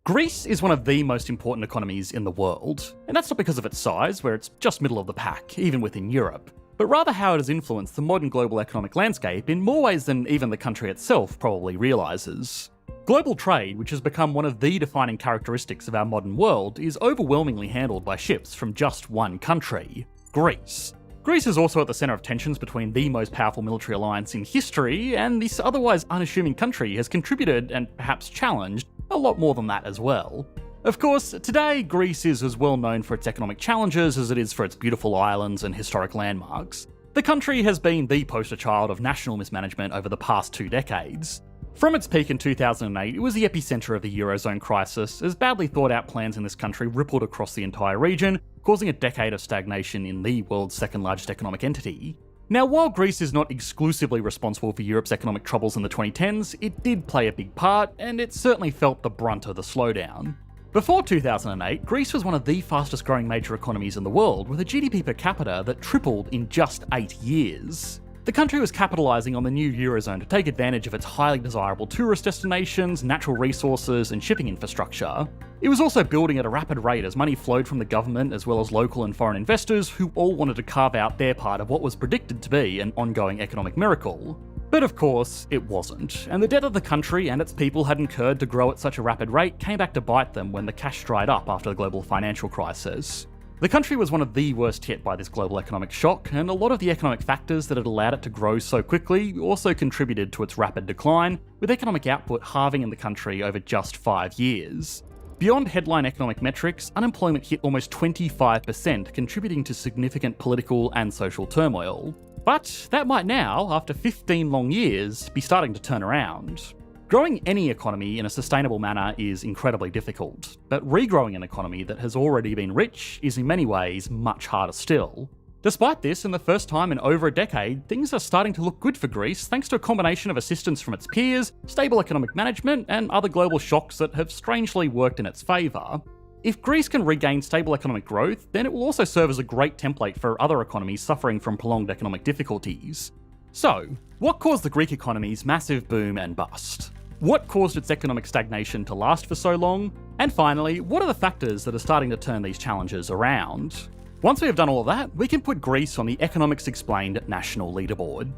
Greece is one of the most important economies in the world, and that's not because of its size, where it's just middle of the pack, even within Europe, but rather how it has influenced the modern global economic landscape in more ways than even the country itself probably realises. Global trade, which has become one of the defining characteristics of our modern world, is overwhelmingly handled by ships from just one country, Greece. Greece is also at the centre of tensions between the most powerful military alliance in history, and this otherwise unassuming country has contributed, and perhaps challenged, a lot more than that as well. Of course, today Greece is as well known for its economic challenges as it is for its beautiful islands and historic landmarks. The country has been the poster child of national mismanagement over the past 2 decades. From its peak in 2008, it was the epicentre of the Eurozone crisis, as badly thought out plans in this country rippled across the entire region, causing a decade of stagnation in the world's second largest economic entity. Now, while Greece is not exclusively responsible for Europe's economic troubles in the 2010s, it did play a big part, and it certainly felt the brunt of the slowdown. Before 2008, Greece was one of the fastest growing major economies in the world, with a GDP per capita that tripled in just 8 years. The country was capitalising on the new Eurozone to take advantage of its highly desirable tourist destinations, natural resources, and shipping infrastructure. It was also building at a rapid rate as money flowed from the government as well as local and foreign investors who all wanted to carve out their part of what was predicted to be an ongoing economic miracle. But of course, it wasn't, and the debt of the country and its people had incurred to grow at such a rapid rate came back to bite them when the cash dried up after the global financial crisis. The country was one of the worst hit by this global economic shock, and a lot of the economic factors that had allowed it to grow so quickly also contributed to its rapid decline, with economic output halving in the country over just 5 years. Beyond headline economic metrics, unemployment hit almost 25%, contributing to significant political and social turmoil. But that might now, after 15 long years, be starting to turn around. Growing any economy in a sustainable manner is incredibly difficult, but regrowing an economy that has already been rich is in many ways much harder still. Despite this, in the first time in over a decade, things are starting to look good for Greece thanks to a combination of assistance from its peers, stable economic management, and other global shocks that have strangely worked in its favour. If Greece can regain stable economic growth, then it will also serve as a great template for other economies suffering from prolonged economic difficulties. So, what caused the Greek economy's massive boom and bust? What caused its economic stagnation to last for so long? And finally, what are the factors that are starting to turn these challenges around? Once we have done all of that, we can put Greece on the Economics Explained national leaderboard.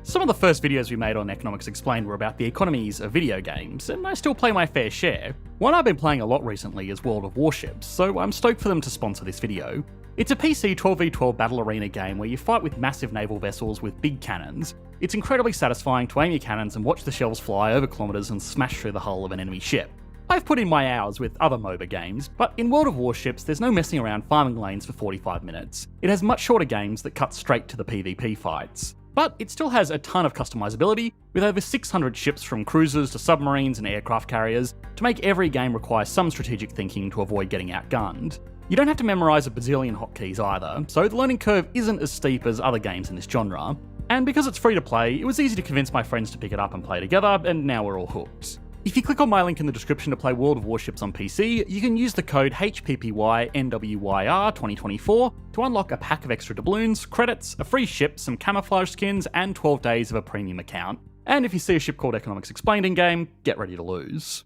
Some of the first videos we made on Economics Explained were about the economies of video games, and I still play my fair share. One I've been playing a lot recently is World of Warships, so I'm stoked for them to sponsor this video. It's a PC 12v12 battle arena game where you fight with massive naval vessels with big cannons. It's incredibly satisfying to aim your cannons and watch the shells fly over kilometres and smash through the hull of an enemy ship. I've put in my hours with other MOBA games, but in World of Warships there's no messing around farming lanes for 45 minutes. It has much shorter games that cut straight to the PvP fights. But it still has a ton of customizability, with over 600 ships from cruisers to submarines and aircraft carriers, to make every game require some strategic thinking to avoid getting outgunned. You don't have to memorise a bazillion hotkeys either, so the learning curve isn't as steep as other games in this genre. And because it's free to play, it was easy to convince my friends to pick it up and play together, and now we're all hooked. If you click on my link in the description to play World of Warships on PC, you can use the code HPPYNWYR2024 to unlock a pack of extra doubloons, credits, a free ship, some camouflage skins, and 12 days of a premium account. And if you see a ship called Economics Explained in-game, get ready to lose.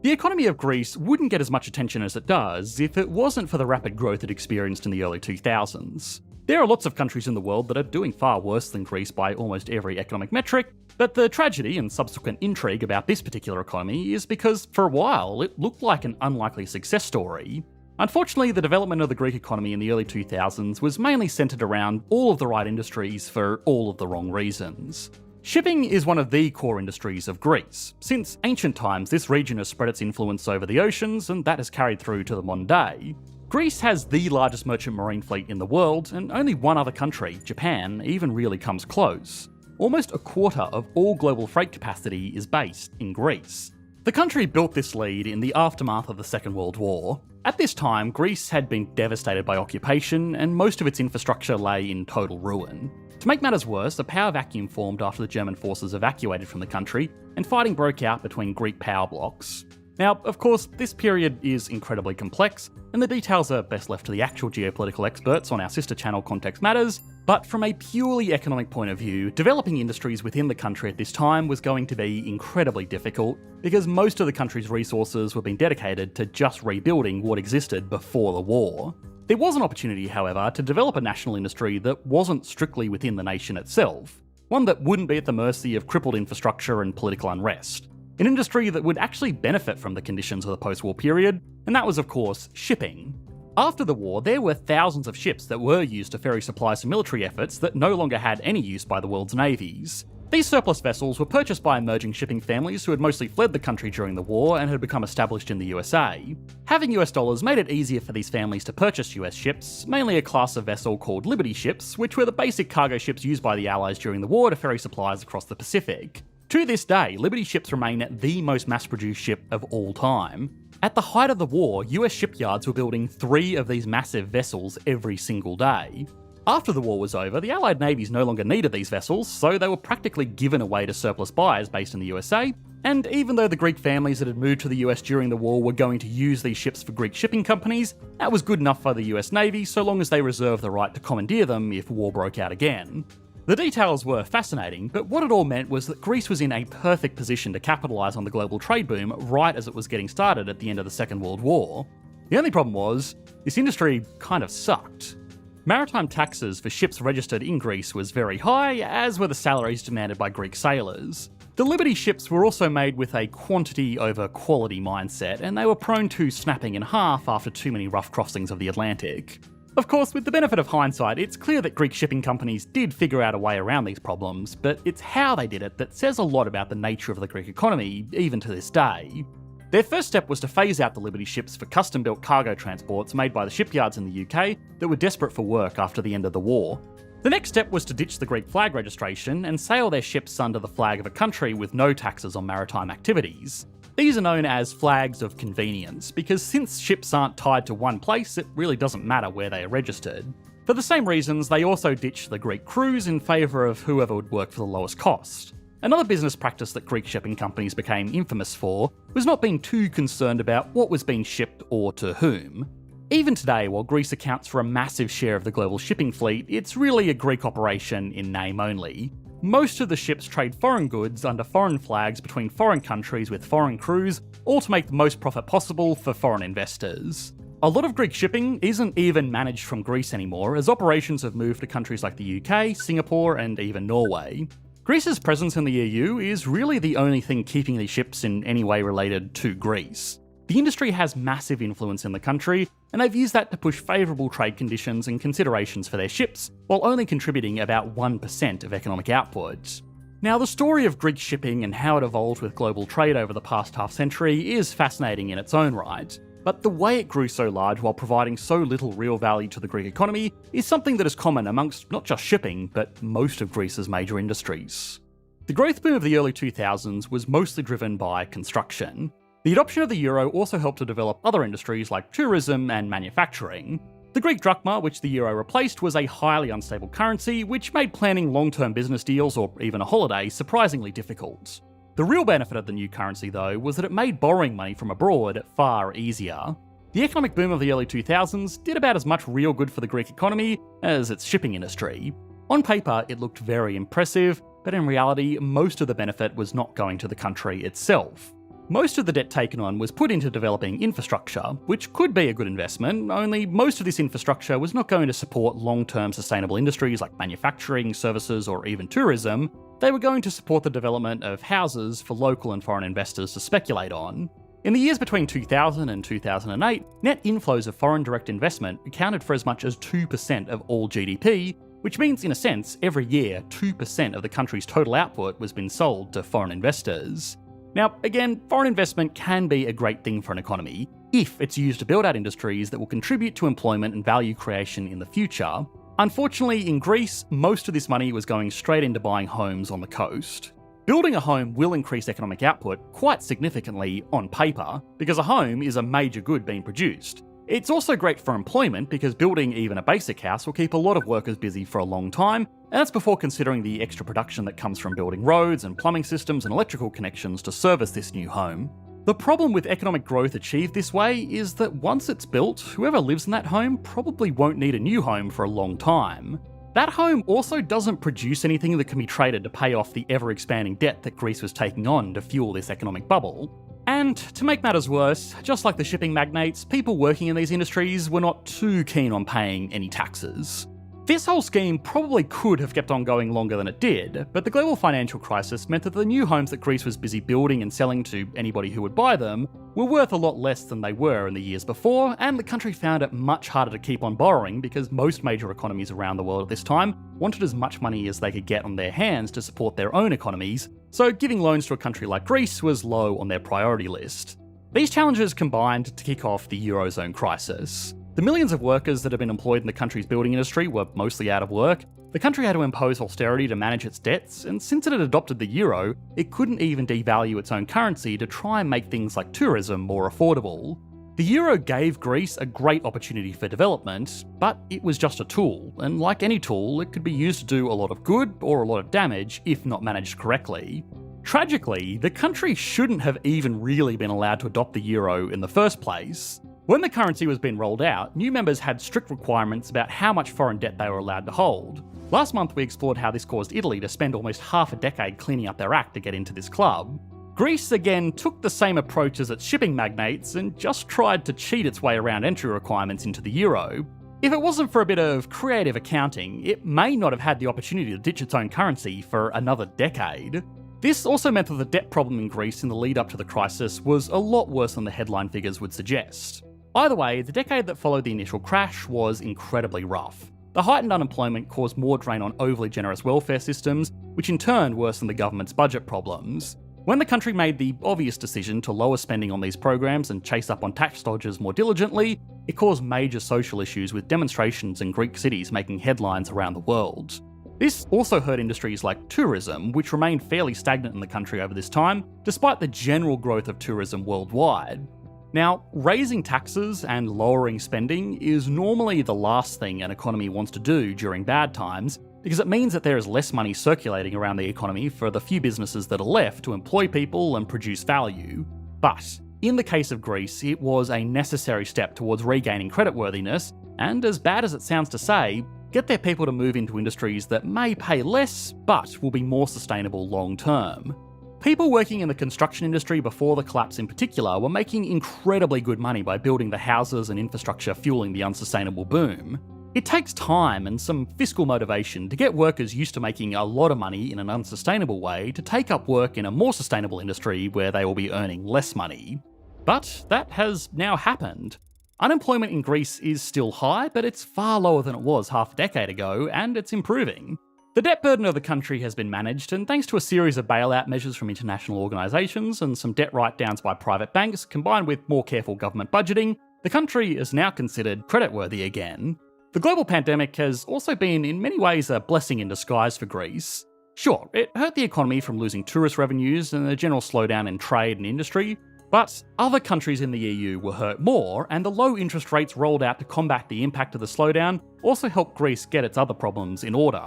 The economy of Greece wouldn't get as much attention as it does if it wasn't for the rapid growth it experienced in the early 2000s. There are lots of countries in the world that are doing far worse than Greece by almost every economic metric, but the tragedy and subsequent intrigue about this particular economy is because, for a while, it looked like an unlikely success story. Unfortunately, the development of the Greek economy in the early 2000s was mainly centred around all of the right industries for all of the wrong reasons. Shipping is one of the core industries of Greece. Since ancient times, this region has spread its influence over the oceans, and that has carried through to the modern day. Greece has the largest merchant marine fleet in the world, and only one other country, Japan, even really comes close. Almost a quarter of all global freight capacity is based in Greece. The country built this lead in the aftermath of the Second World War. At this time, Greece had been devastated by occupation, and most of its infrastructure lay in total ruin. To make matters worse, a power vacuum formed after the German forces evacuated from the country, and fighting broke out between Greek power blocks. Now, of course, this period is incredibly complex, and the details are best left to the actual geopolitical experts on our sister channel Context Matters, But from a purely economic point of view, developing industries within the country at this time was going to be incredibly difficult because most of the country's resources were being dedicated to just rebuilding what existed before the war. There was an opportunity, however, to develop a national industry that wasn't strictly within the nation itself, one that wouldn't be at the mercy of crippled infrastructure and political unrest. An industry that would actually benefit from the conditions of the post-war period, and that was of course shipping. After the war, there were thousands of ships that were used to ferry supplies to military efforts that no longer had any use by the world's navies. These surplus vessels were purchased by emerging shipping families who had mostly fled the country during the war and had become established in the USA. Having US dollars made it easier for these families to purchase US ships, mainly a class of vessel called Liberty ships, which were the basic cargo ships used by the Allies during the war to ferry supplies across the Pacific. To this day, Liberty ships remain the most mass-produced ship of all time. At the height of the war, US shipyards were building 3 of these massive vessels every single day. After the war was over, the Allied navies no longer needed these vessels, so they were practically given away to surplus buyers based in the USA, and even though the Greek families that had moved to the US during the war were going to use these ships for Greek shipping companies, that was good enough for the US Navy so long as they reserved the right to commandeer them if war broke out again. The details were fascinating, but what it all meant was that Greece was in a perfect position to capitalise on the global trade boom right as it was getting started at the end of the Second World War. The only problem was, this industry kind of sucked. Maritime taxes for ships registered in Greece was very high, as were the salaries demanded by Greek sailors. The Liberty ships were also made with a quantity over quality mindset, and they were prone to snapping in half after too many rough crossings of the Atlantic. Of course, with the benefit of hindsight, it's clear that Greek shipping companies did figure out a way around these problems, but it's how they did it that says a lot about the nature of the Greek economy, even to this day. Their first step was to phase out the Liberty ships for custom-built cargo transports made by the shipyards in the UK that were desperate for work after the end of the war. The next step was to ditch the Greek flag registration and sail their ships under the flag of a country with no taxes on maritime activities. These are known as flags of convenience, because since ships aren't tied to one place, it really doesn't matter where they are registered. For the same reasons, they also ditched the Greek crews in favour of whoever would work for the lowest cost. Another business practice that Greek shipping companies became infamous for was not being too concerned about what was being shipped or to whom. Even today, while Greece accounts for a massive share of the global shipping fleet, it's really a Greek operation in name only. Most of the ships trade foreign goods under foreign flags between foreign countries with foreign crews, all to make the most profit possible for foreign investors. A lot of Greek shipping isn't even managed from Greece anymore, as operations have moved to countries like the UK, Singapore, and even Norway. Greece's presence in the EU is really the only thing keeping these ships in any way related to Greece. The industry has massive influence in the country, and they've used that to push favourable trade conditions and considerations for their ships, while only contributing about 1% of economic output. Now, the story of Greek shipping and how it evolved with global trade over the past half-century is fascinating in its own right, but the way it grew so large while providing so little real value to the Greek economy is something that is common amongst not just shipping, but most of Greece's major industries. The growth boom of the early 2000s was mostly driven by construction. The adoption of the euro also helped to develop other industries like tourism and manufacturing. The Greek drachma, which the euro replaced, was a highly unstable currency, which made planning long-term business deals or even a holiday surprisingly difficult. The real benefit of the new currency, though, was that it made borrowing money from abroad far easier. The economic boom of the early 2000s did about as much real good for the Greek economy as its shipping industry. On paper, it looked very impressive, but in reality, most of the benefit was not going to the country itself. Most of the debt taken on was put into developing infrastructure, which could be a good investment, only most of this infrastructure was not going to support long-term sustainable industries like manufacturing, services, or even tourism. They were going to support the development of houses for local and foreign investors to speculate on. In the years between 2000 and 2008, net inflows of foreign direct investment accounted for as much as 2% of all GDP, which means, in a sense, every year 2% of the country's total output was being sold to foreign investors. Now, again, foreign investment can be a great thing for an economy, if it's used to build out industries that will contribute to employment and value creation in the future. Unfortunately, in Greece, most of this money was going straight into buying homes on the coast. Building a home will increase economic output quite significantly on paper, because a home is a major good being produced. It's also great for employment because building even a basic house will keep a lot of workers busy for a long time, and that's before considering the extra production that comes from building roads and plumbing systems and electrical connections to service this new home. The problem with economic growth achieved this way is that once it's built, whoever lives in that home probably won't need a new home for a long time. That home also doesn't produce anything that can be traded to pay off the ever-expanding debt that Greece was taking on to fuel this economic bubble. And to make matters worse, just like the shipping magnates, people working in these industries were not too keen on paying any taxes. This whole scheme probably could have kept on going longer than it did, but the global financial crisis meant that the new homes that Greece was busy building and selling to anybody who would buy them were worth a lot less than they were in the years before, and the country found it much harder to keep on borrowing because most major economies around the world at this time wanted as much money as they could get on their hands to support their own economies, so giving loans to a country like Greece was low on their priority list. These challenges combined to kick off the Eurozone crisis. The millions of workers that had been employed in the country's building industry were mostly out of work. The country had to impose austerity to manage its debts, and since it had adopted the euro, it couldn't even devalue its own currency to try and make things like tourism more affordable. The euro gave Greece a great opportunity for development, but it was just a tool, and like any tool, it could be used to do a lot of good or a lot of damage if not managed correctly. Tragically, the country shouldn't have even really been allowed to adopt the euro in the first place. When the currency was being rolled out, new members had strict requirements about how much foreign debt they were allowed to hold. Last month we explored how this caused Italy to spend almost half a decade cleaning up their act to get into this club. Greece again took the same approach as its shipping magnates and just tried to cheat its way around entry requirements into the euro. If it wasn't for a bit of creative accounting, it may not have had the opportunity to ditch its own currency for another decade. This also meant that the debt problem in Greece in the lead up to the crisis was a lot worse than the headline figures would suggest. Either way, the decade that followed the initial crash was incredibly rough. The heightened unemployment caused more drain on overly generous welfare systems, which in turn worsened the government's budget problems. When the country made the obvious decision to lower spending on these programs and chase up on tax dodgers more diligently, it caused major social issues with demonstrations in Greek cities making headlines around the world. This also hurt industries like tourism, which remained fairly stagnant in the country over this time, despite the general growth of tourism worldwide. Now, raising taxes and lowering spending is normally the last thing an economy wants to do during bad times, because it means that there is less money circulating around the economy for the few businesses that are left to employ people and produce value. But in the case of Greece, it was a necessary step towards regaining creditworthiness, and as bad as it sounds to say, get their people to move into industries that may pay less, but will be more sustainable long term. People working in the construction industry before the collapse in particular were making incredibly good money by building the houses and infrastructure fueling the unsustainable boom. It takes time and some fiscal motivation to get workers used to making a lot of money in an unsustainable way to take up work in a more sustainable industry where they will be earning less money. But that has now happened. Unemployment in Greece is still high, but it's far lower than it was half a decade ago, and it's improving. The debt burden of the country has been managed, and thanks to a series of bailout measures from international organisations and some debt write-downs by private banks, combined with more careful government budgeting, the country is now considered creditworthy again. The global pandemic has also been in many ways a blessing in disguise for Greece. Sure, it hurt the economy from losing tourist revenues and a general slowdown in trade and industry, but other countries in the EU were hurt more, and the low interest rates rolled out to combat the impact of the slowdown also helped Greece get its other problems in order.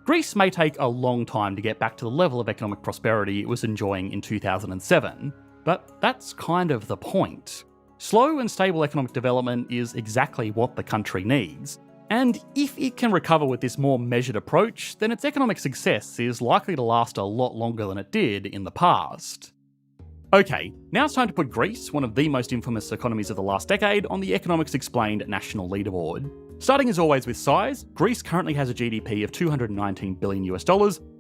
Greece may take a long time to get back to the level of economic prosperity it was enjoying in 2007, but that's kind of the point. Slow and stable economic development is exactly what the country needs, and if it can recover with this more measured approach, then its economic success is likely to last a lot longer than it did in the past. Okay, now it's time to put Greece, one of the most infamous economies of the last decade, on the Economics Explained national leaderboard. Starting as always with size, Greece currently has a GDP of $219 billion,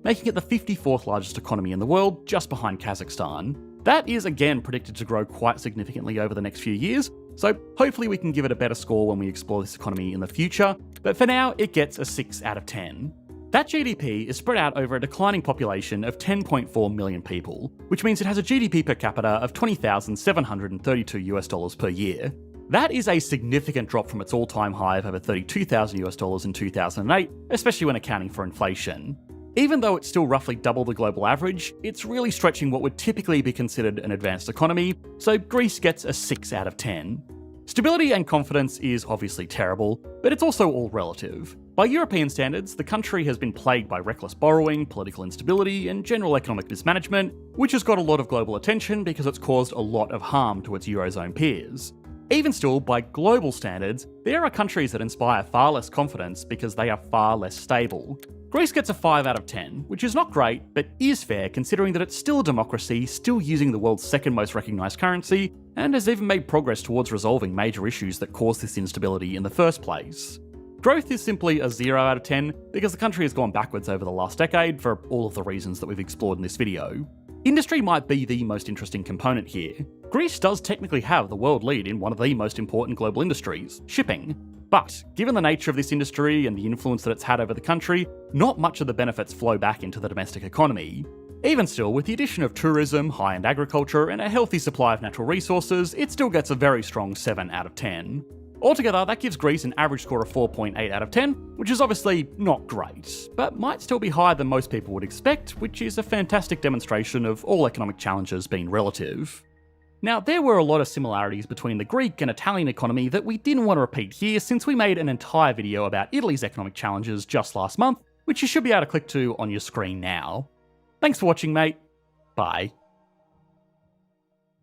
making it the 54th largest economy in the world, just behind Kazakhstan. That is again predicted to grow quite significantly over the next few years, so hopefully we can give it a better score when we explore this economy in the future, but for now it gets a 6 out of 10. That GDP is spread out over a declining population of 10.4 million people, which means it has a GDP per capita of $20,732 per year. That is a significant drop from its all-time high of over $32,000 in 2008, especially when accounting for inflation. Even though it's still roughly double the global average, it's really stretching what would typically be considered an advanced economy, so Greece gets a 6 out of 10. Stability and confidence is obviously terrible, but it's also all relative. By European standards, the country has been plagued by reckless borrowing, political instability, and general economic mismanagement, which has got a lot of global attention because it's caused a lot of harm to its Eurozone peers. Even still, by global standards, there are countries that inspire far less confidence because they are far less stable. Greece gets a 5 out of 10, which is not great, but is fair considering that it's still a democracy, still using the world's second most recognised currency, and has even made progress towards resolving major issues that caused this instability in the first place. Growth is simply a 0 out of 10 because the country has gone backwards over the last decade for all of the reasons that we've explored in this video. Industry might be the most interesting component here. Greece does technically have the world lead in one of the most important global industries, shipping. But given the nature of this industry and the influence that it's had over the country, not much of the benefits flow back into the domestic economy. Even still, with the addition of tourism, high-end agriculture, and a healthy supply of natural resources, it still gets a very strong 7 out of 10. Altogether, that gives Greece an average score of 4.8 out of 10, which is obviously not great, but might still be higher than most people would expect, which is a fantastic demonstration of all economic challenges being relative. Now, there were a lot of similarities between the Greek and Italian economy that we didn't want to repeat here since we made an entire video about Italy's economic challenges just last month, which you should be able to click to on your screen now. Thanks for watching, mate. Bye.